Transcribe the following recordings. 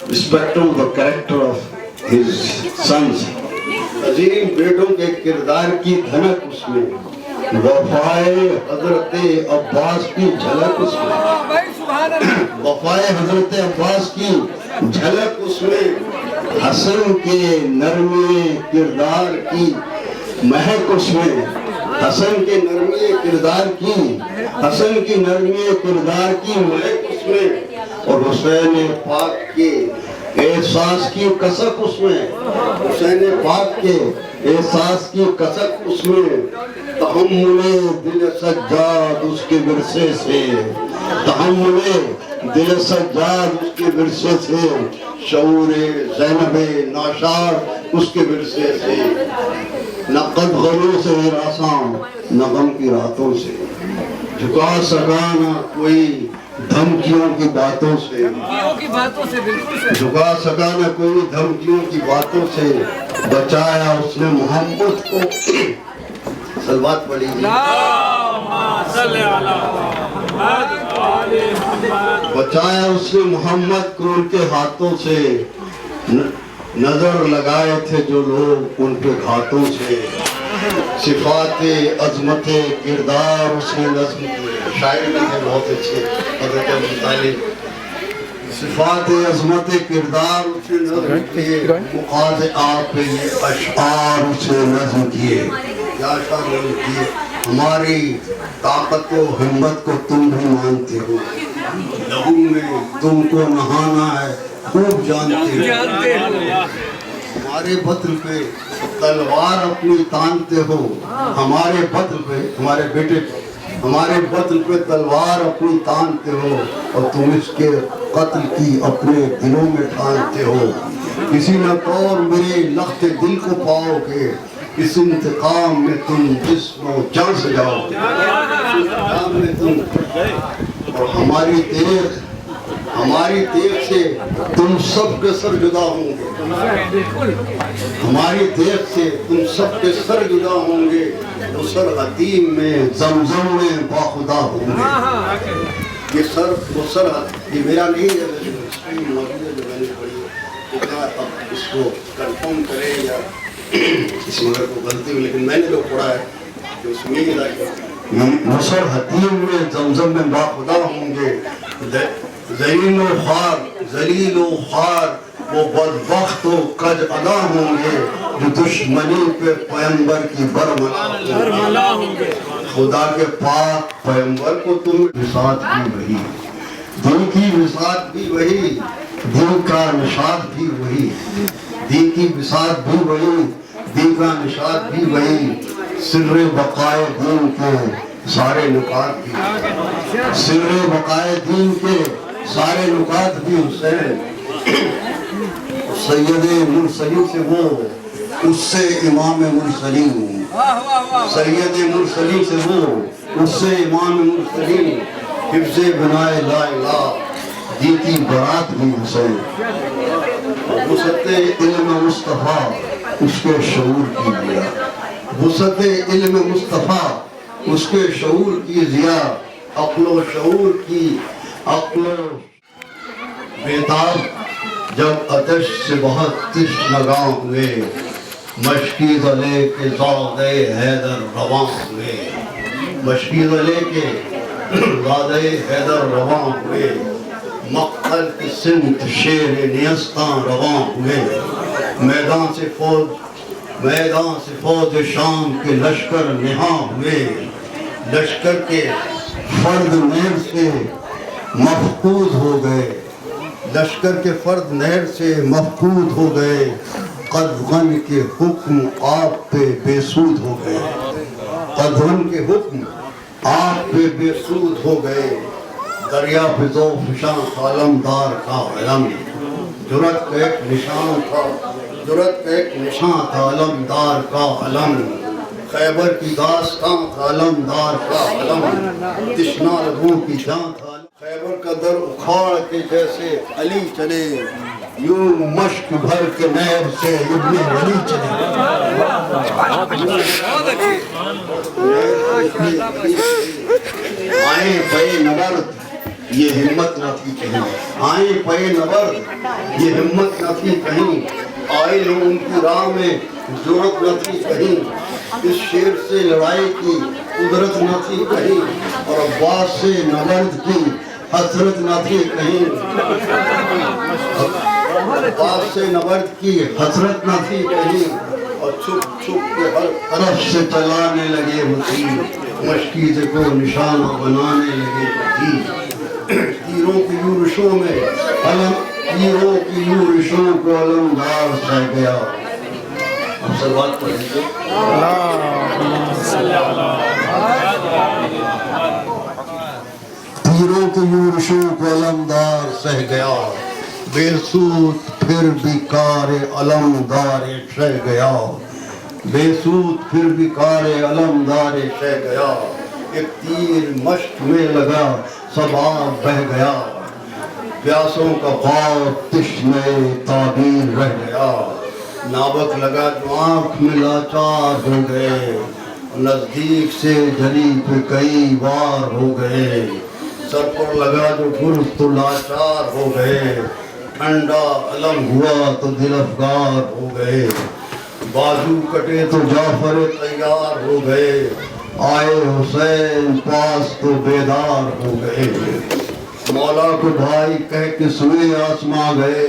spectrum the character of his sons. عظیم بیٹوں کے کردار کی دھنک اس میں، وفائے حضرت عباس کی جھلک اس میں، وفائے حضرت عباس کی جھلک اس میں، حسن کے نرمی کردار کی مہک اس میں، حسن کے نرمی کردار کی، حسن کی نرمی کردار کی مہک اس میں، اور حسین پاک کے احساس کی کسک اس میں، حسین پاک کے احساس کی کسک اس میں، تحمل دل سجاد اس کے ورثے سے، تحمل دل سجاد اس کے ورثے سے، شعور زینب ناشاد اس کے ورثے سے، نہ قد غلوں سے ہراساں نہ غم کی راتوں سے، جھکا سکا نہ کوئی دھمکیوں کی باتوں سے، جھکا سکا نہ کوئی دھمکیوں کی باتوں سے، بچایا اس نے محمد کو، صلوات پڑھی بچایا اس نے محمد کو ان کے ہاتھوں سے، نظر لگائے تھے جو لوگ ان کے گھاتوں سے، صفات عظمت کردار اس نے نظم کی، شاعر بھی تھے بہت اچھے حضرت مطالب، صفات عظمت کردار اس نے نظم کیے، مقاض آپ پہ یہ اشعار اس نے نظم کیے، کیا اشعار نظم کیے، ہماری طاقت و ہمت کو تم بھی مانتے ہو، لہو میں تم کو نہانا ہے خوب جانتے ہو، ہمارے بدل پہ تلوار اپنی تانتے ہو، ہمارے بدل پہ، ہمارے بیٹے پہ، ہمارے بدل پہ تلوار اپنی تانتے ہو، اور تم اس کے قتل کی اپنے دلوں میں ٹھانتے ہو، کسی نہ طور میرے لخت دل کو پاؤ گے، اس انتقام میں تم جسم و جان سے جاؤ گے، انتقام میں تم، اور ہماری دیکھ سے تم سب کے سر جدا ہوں گے، ہماری دیکھ سے تم سب کے سر جدا ہوں گے، وہ سر حتیم میں زمزم میں باخدا ہوں گے، یہ سر وہ سر یہ میرا نہیں ہے، موجود ہے جو میں نے پڑھی، کیا اب اس کو کنفرم کرے یا اس مگر کو غلطی ہوئی، لیکن میں نے جو پڑھا ہے کہ اس میں یہ وہ سر حتیم میں زمزم میں باخدا ہوں گے، ذلیل و خوار وہ بدبخت و کج ادا ہوں گے، جو دشمنی پہ پیغمبر کی برملا ہوں گے، خدا کے پاک پیغمبر کو تم وسعت بھی وہی، دل کی وسعت بھی وہی، دل کا نشاط بھی وہی، دل کی وسعت بھی وہی، دل کا نشاط بھی وہی، سر بقائے دین کے سارے نکات بھی، سر بقائے دین کے سارے نکات بھی حسین، سید مرسلین سے وہ اس سے امام مرسلین، سید مرسلین سے وہ اس سے امام مرسلین، حفظ بنائے لا الہ دیتی برات بھی حسین، وسعت علم مصطفیٰ اس کے شعور کی ضیا، وسعت علم مصطفیٰ اس کے شعور کی ضیا، عقل و شعور کی عقل و بیدار، جب آتش سے بہت تشنگاں ہوئے، مشکی ضلع کے زادہ حیدر رواں ہوئے، مشکی ضلع کے زادہ حیدر رواں ہوئے، مقتل کی سمت شیر نیستاں رواں ہوئے، میدان سے فوج شام کے لشکر نہاں ہوئے، لشکر کے فرد نہر سے مفقود ہو گئے، لشکر کے فرد نہر سے مفقود ہو گئے، قدغن کے حکم آپ پہ بے سود ہو گئے، قدغن کے حکم آپ پہ بے سود ہو گئے، دریا فضو فشاں عالمدار کا علم، جرأت کا ایک نشان تھا، جرأت کا ایک نشان تھا علمدار کا علم، خیبر کی داستان تھا علمدار کا علم، تشنا لبوں کی جان تھا، خیبر کا در اکھاڑ کے جیسے علی چلے، یوں مشک بھر کے نہر سے ابن علی چلے، آئیں بے نبرد یہ ہمت نہ تھی کہیں، آئیں پے نورد یہ ہمت نہ تھی کہیں، آئے لوگ ان کی راہ میں ضرورت نہ تھی کہیں، اس شیر سے لڑائی کی قدرت نہ تھی کہیں، اور عباس سے نورد کی حسرت نہ تھی کہیں، عباس سے نورد کی حسرت نہ تھی کہیں، اور چھپ چھپ کے ہر طرف سے چلانے لگے مسیح، مشکیزے کو نشانہ بنانے لگے مسیح، تیروں کی یورشوں میں علم، تیروں کی یورشوں کو علمدار سہ گیا۔ اب سلوات پڑھیں گے۔ تیروں کی یورشوں کو علمدار سہ گیا، بے سود پھر بھی کار علمدار شہ گیا، بے سود پھر بھی کار علمدار شہ گیا، ایک تیر مشق میں لگا سب آب بہ گیا، پیاسوں کا خواب تشنہ تعبیر رہ گیا، نابک لگا جو آنکھ میں لاچار ہو گئے، نزدیک سے جلی پہ کئی بار ہو گئے، سر پر لگا جو گرز تو لاچار ہو گئے، ٹھنڈا علم ہوا تو دل افگار ہو گئے، بازو کٹے تو جعفر تیار ہو گئے، آئے حسین پاس تو بیدار ہو گئے، مولا کو بھائی کہہ کے سوئے آسماں گئے،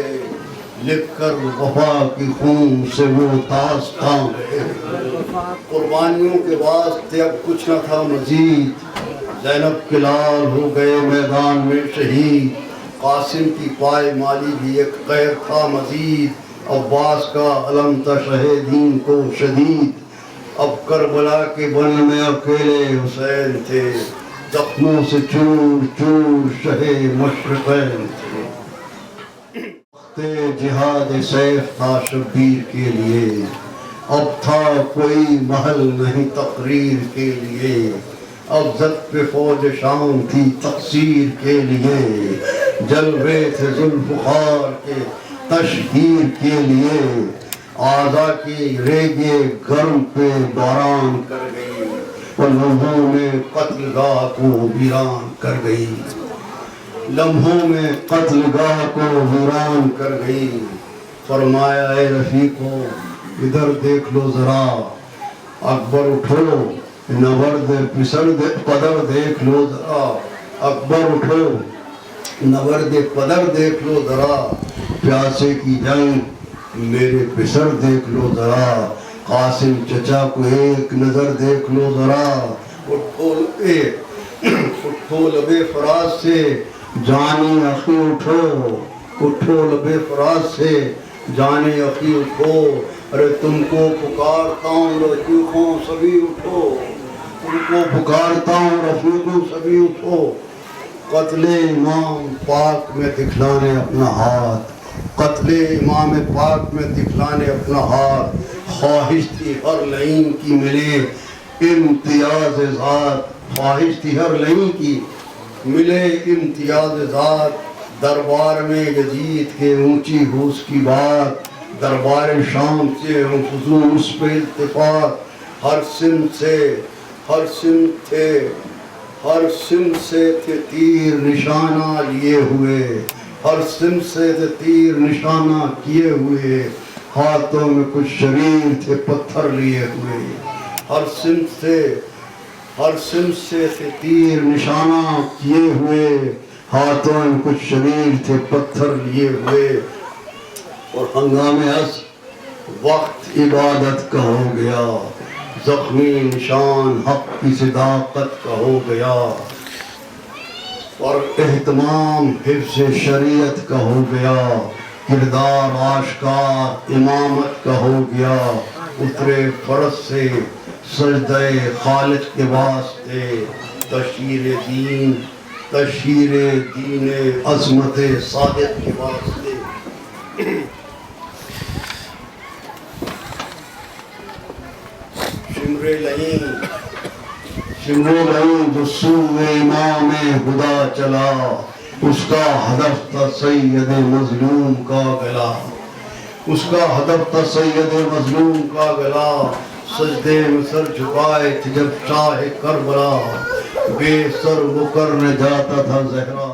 لکھ کر وفا کی خون سے وہ داستاں گئے، قربانیوں کے واسطے اب کچھ نہ تھا مزید، زینب کے لال ہو گئے میدان میں شہید، قاسم کی پائے مالی بھی ایک غیر تھا مزید، عباس کا علم تھا شہیدین کو شدید، اب کربلا کے بن میں اکیلے حسین تھے، زخموں سے چور چور شہ مشرقین تھے، وقت جہاد سیف تھا شبیر کے لیے، اب تھا کوئی محل نہیں تقریر کے لیے، اب زد پہ فوج شام تھی تقصیر کے لیے، جلوے تھے ذوالفقار کے تشہیر کے لیے، آزا کی ریگے گرم پہ باران کر گئی، اور لمحوں میں قتل گاہ کو ویران کر گئی، لمحوں میں قتل گاہ کو ویران کر گئی، فرمایا اے رفیقو ادھر دیکھ لو ذرا، اکبر اٹھو نورد پدر دیکھ لو ذرا، اکبر اٹھو نورد پدر دیکھ لو ذرا، پیاسے کی جنگ میرے پسر دیکھ لو ذرا، قاسم چچا کو ایک نظر دیکھ لو ذرا، اٹھو لبے فراز سے جانی اخی اٹھو، اٹھو لبے فراز سے جانی اخی اٹھو، ارے تم کو پکارتا ہوں رفیقوں سبھی اٹھو، تم کو پکارتا ہوں رفیقوں سبھی اٹھو، قتل امام پاک میں دکھلانے اپنا ہاتھ، قتل امام پاک میں دکھلانے اپنا ہاتھ، خواہش تھی ہر لعین کی ملے امتیاز ذات، خواہش تھی ہر لعین کی ملے امتیاز ذات، دربار میں یزید کے اونچی ہوس کی بات، دربار شام سے ہم فضول اس پہ اتفاق، ہر سمت سے تھے تیر نشانہ لیے ہوئے، ہر سمت سے تھے تیر نشانہ کیے ہوئے، ہاتھوں میں کچھ شریر تھے پتھر لیے ہوئے، ہر سمت سے تھے تیر نشانہ کیے ہوئے، ہاتھوں میں کچھ شریر تھے پتھر لیے ہوئے، اور ہنگامے وقت عبادت کا ہو گیا، زخمی نشان حق کی صداقت کا ہو گیا، اور اہتمام حفظ شریعت کا ہو گیا، کردار آشکار امامت کا ہو گیا، اترے فرض سے سجدہ خالق کے واسطے، تشہیر دین عظمت صادق کے واسطے، شمر لعین جو سوئے امام خدا چلا، اس کا ہدف تھا سید مظلوم کا گلا، اس کا ہدف تھا سید مظلوم کا گلا، سجدے میں سر جھکائے تھے جب شاہ کربلا، بے سر وہ کرنے جاتا تھا زہرا